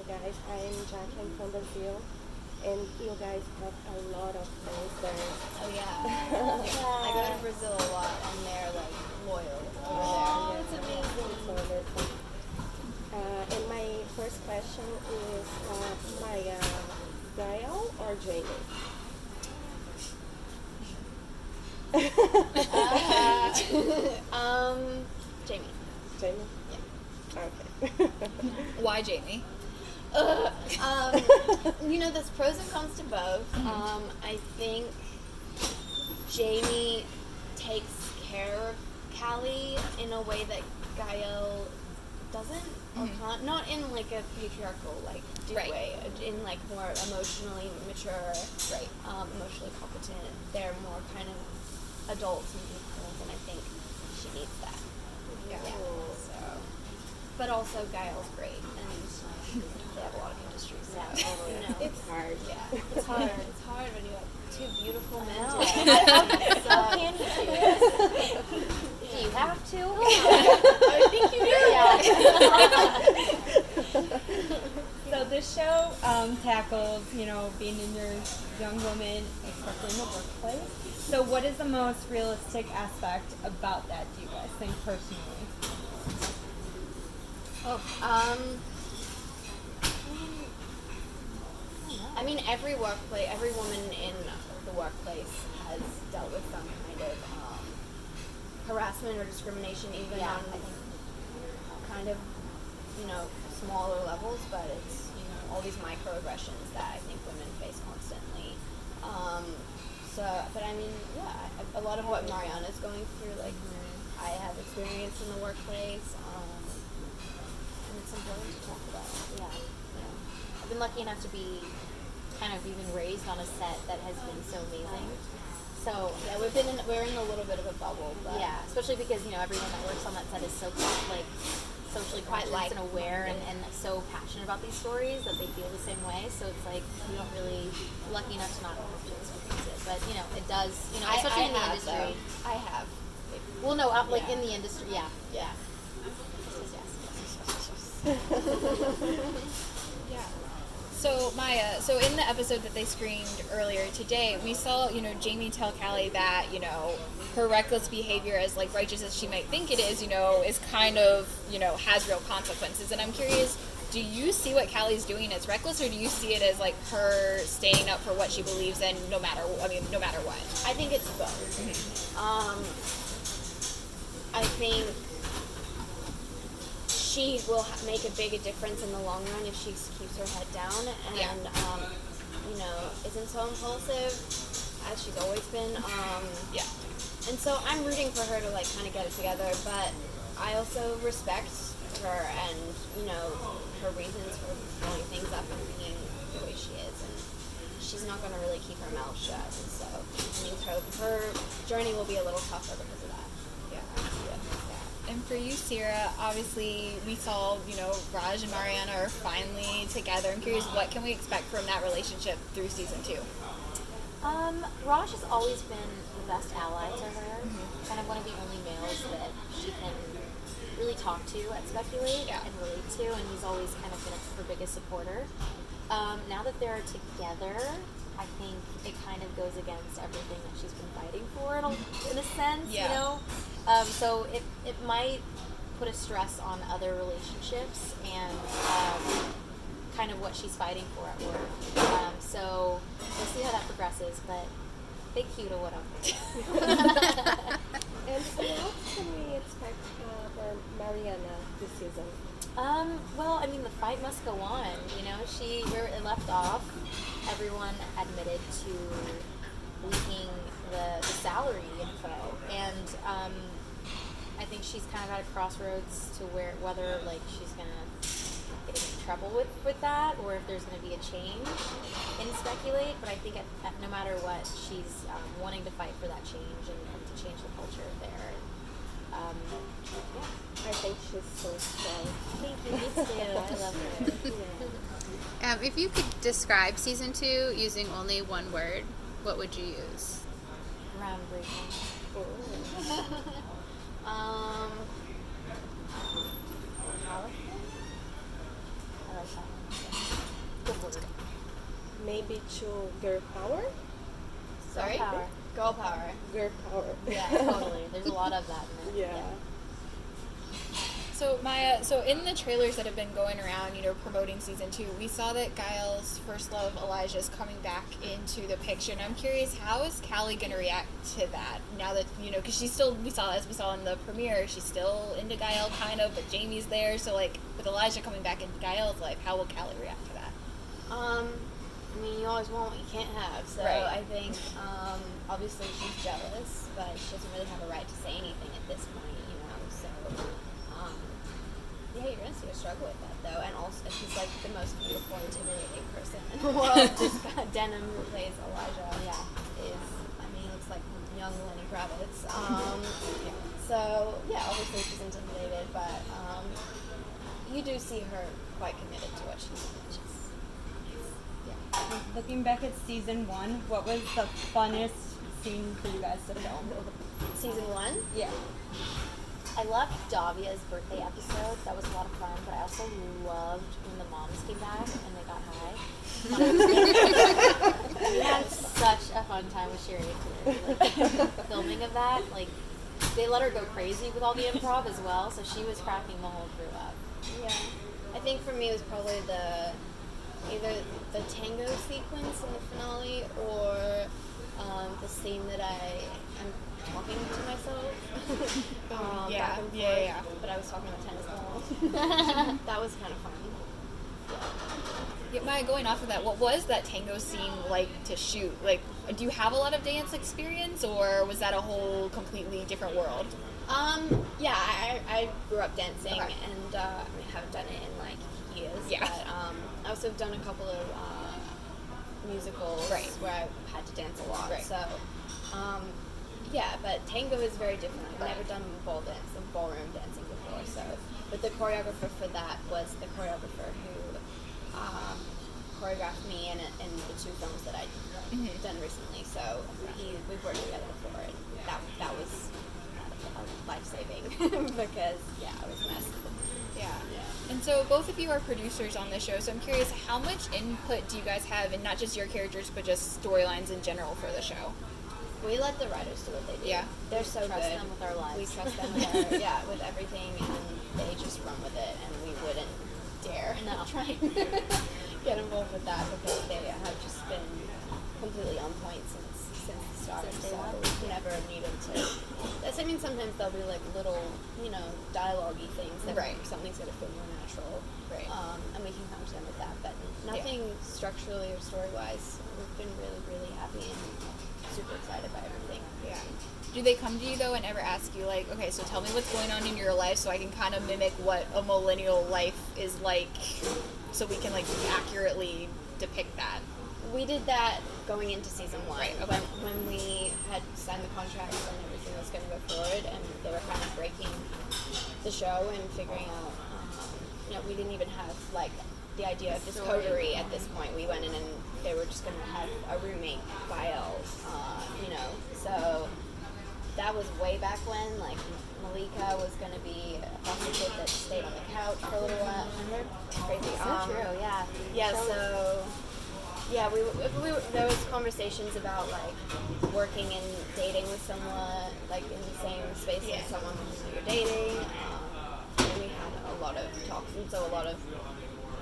guys. I'm Jack. I'm from Brazil, and you guys have a lot of fans there. Oh yeah. I go to Brazil a lot, and they're like loyal over there. It's amazing. It's wonderful. And my first question is Maia, Gael or Jamie? Jamie. Jamie? Yeah. Okay. Why Jamie? There's pros and cons to both. I think Jamie takes care of Callie in a way that Gael doesn't or can't. Not in like a patriarchal way. In like more emotionally mature, emotionally competent. They're more kind of adults and equals, and I think she needs that. Yeah. So, but also Gael's great, and they have a lot of industry. So It's hard. Yeah, it's hard. It's hard when you have two beautiful men. How can you choose? Do you have to? I think you do. Yeah. So this show tackles, being in your young woman, especially in the workplace. So what is the most realistic aspect about that, do you guys think personally? I mean, every woman in the workplace has dealt with some kind of harassment or discrimination, even on kind of, smaller levels, but it's, all these microaggressions that I think women face constantly. But I mean, a lot of what Mariana's going through, I have experience in the workplace, and it's important to talk about. Yeah. I've been lucky enough to be kind of even raised on a set that has been so amazing. So Yeah, we're in a little bit of a bubble, but yeah, especially because everyone that works on that set is so socially conscious and aware and so passionate about these stories that they feel the same way. So it's like we don't really lucky enough to not have to experience it, but it does. Especially in the industry. I have. Well, no, in the industry, yeah. Yeah. Yes. So Maia, in the episode that they screened earlier today, we saw, Jamie tell Callie that, her reckless behavior, as righteous as she might think it is kind of, has real consequences. And I'm curious, do you see what Callie's doing as reckless, or do you see it as her standing up for what she believes in no matter what? I think it's both. I think she will make a big difference in the long run if she keeps her head down and isn't so impulsive as she's always been. And so I'm rooting for her to kind of get it together, but I also respect her and her reasons for blowing things up and being the way she is, and she's not going to really keep her mouth shut. And so I mean, her journey will be a little tougher because of that. And for you, Cierra, obviously we saw, Raj and Mariana are finally together. I'm curious, what can we expect from that relationship through season 2? Raj has always been the best ally to her, kind of one of the only males that she can really talk to at Speculate and relate to, and he's always kind of been her biggest supporter. Now that they're together, I think it kind of goes against everything that she's been fighting for in a sense, so it might put a stress on other relationships and kind of what she's fighting for at work. So we'll see how that progresses, but big cue to what I'm thinking. And so what can we expect for Mariana this season? Well, I mean, the fight must go on. Where it left off, everyone admitted to leaking the salary info, and I think she's kind of at a crossroads to whether she's gonna get in trouble with that, or if there's gonna be a change in Speculate. But I think no matter what, she's wanting to fight for that change and to change the culture there. I think she's so strong. Thank you. Me too. I love her. If you could describe season 2 using only one word, what would you use? Groundbreaking. Powerful? I like that one. maybe to girl power. Sorry? Power. Girl power. Girl power. Yeah, totally. There's a lot of that in there. Yeah. So Maya, so in the trailers that have been going around, promoting season 2, we saw that Gael's first love, Elijah, is coming back into the picture, and I'm curious, how is Callie going to react to that now that, because she's still, as we saw in the premiere, she's still into Gael kind of, but Jamie's there, so like with Elijah coming back into Gael's life, how will Callie react to that? I mean, you always want what you can't have, so Right. I think, obviously she's jealous, but she doesn't really have a right to say anything at this point, so, yeah, you're gonna see her struggle with that, though, and also, she's, like, the most beautiful, intimidating person in the world. This guy, Denham, who plays Elijah, he looks like young Lenny Kravitz, so, yeah, obviously she's intimidated, but, you do see her quite committed to what she's doing. Looking back at season 1, what was the funnest scene for you guys to film? Season 1? Yeah. I loved Davia's birthday episode. That was a lot of fun, but I also loved when the moms came back and they got high. We had such a fun time with Sherry and Claire. Filming of that, like, they let her go crazy with all the improv as well, so she was cracking the whole crew up. Yeah. I think for me it was probably either the tango sequence in the finale or the scene that I am talking to myself back and forth, yeah. but I was talking about tennis balls. That was kind of fun. Yeah, Maya, going off of that, what was that tango scene like to shoot? Like, do you have a lot of dance experience, or was that a whole completely different world? Yeah, I grew up dancing, Okay. and I haven't done it in like years. Yeah. But I also have done a couple of musicals Right. where I had to dance a lot. Right. So, yeah, but tango is very different. I've never done ballroom dancing before. So, but the choreographer for that was the choreographer who choreographed me in the 2 films that I've done recently. So we've worked together before, and that was life-saving because I was a mess. Yeah. And so both of you are producers on the show, so I'm curious, how much input do you guys have in not just your characters, but just storylines in general for the show? We let the writers do what they do. Yeah. They're so Trust good. them with our lives. We trust them with with everything, and they just run with it, and we wouldn't dare try and get involved with that because they have just been completely on point since the start. Since day So one. we've never needed to. I mean, sometimes there'll be like little, dialogue-y things that Right. something's gonna feel more natural. Right. And we can come to them with that, but nothing structurally or story-wise. We've been really, really happy and super excited by everything. Yeah. Do they come to you though and ever ask you like, okay, so tell me what's going on in your life so I can kind of mimic what a millennial life is like, so we can like accurately depict that? We did that going into season 1. Right, okay. When we had signed the contracts and everything was going to go forward, and they were kind of breaking the show and figuring out, we didn't even have like the idea of this coterie at this point. We went in and they were just going to have a roommate, Gael, so that was way back when. Like Malika was going to be a prostitute that stayed on the couch for a little while. Remember? Crazy. So true, yeah. Yeah, so we there was conversations about like working and dating with someone like in the same space as someone who you're dating. And we had a lot of talks, and so a lot of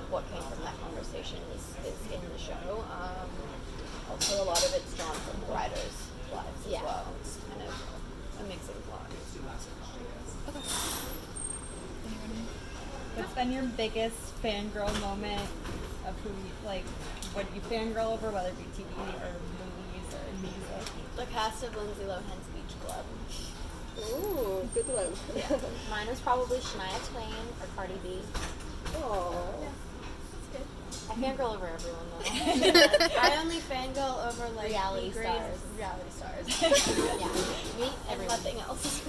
what came from that conversation is in the show. Also, a lot of it's drawn from the writers' lives as well. It's kind of a mixing plot. What's been your biggest fangirl moment of who you, like, what you fangirl over, whether it be TV or movies or music? The cast of Lindsay Lohan's Beach Club. Ooh, good one. Mine was probably Shania Twain or Cardi B. Oh. I fangirl over everyone though. I only fangirl over like Reality B-grade stars. reality stars. Yeah, me, And everyone. nothing else.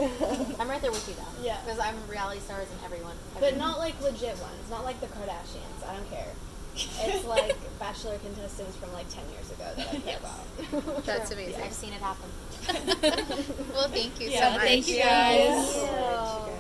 I'm right there with you though. Yeah. Because I'm reality stars and everyone. But not like legit ones. Not like the Kardashians. I don't care. It's like Bachelor contestants from like 10 years ago that I care about. That's amazing. I've seen it happen. Well, thank you so Yeah, much. thank you guys. Thank you.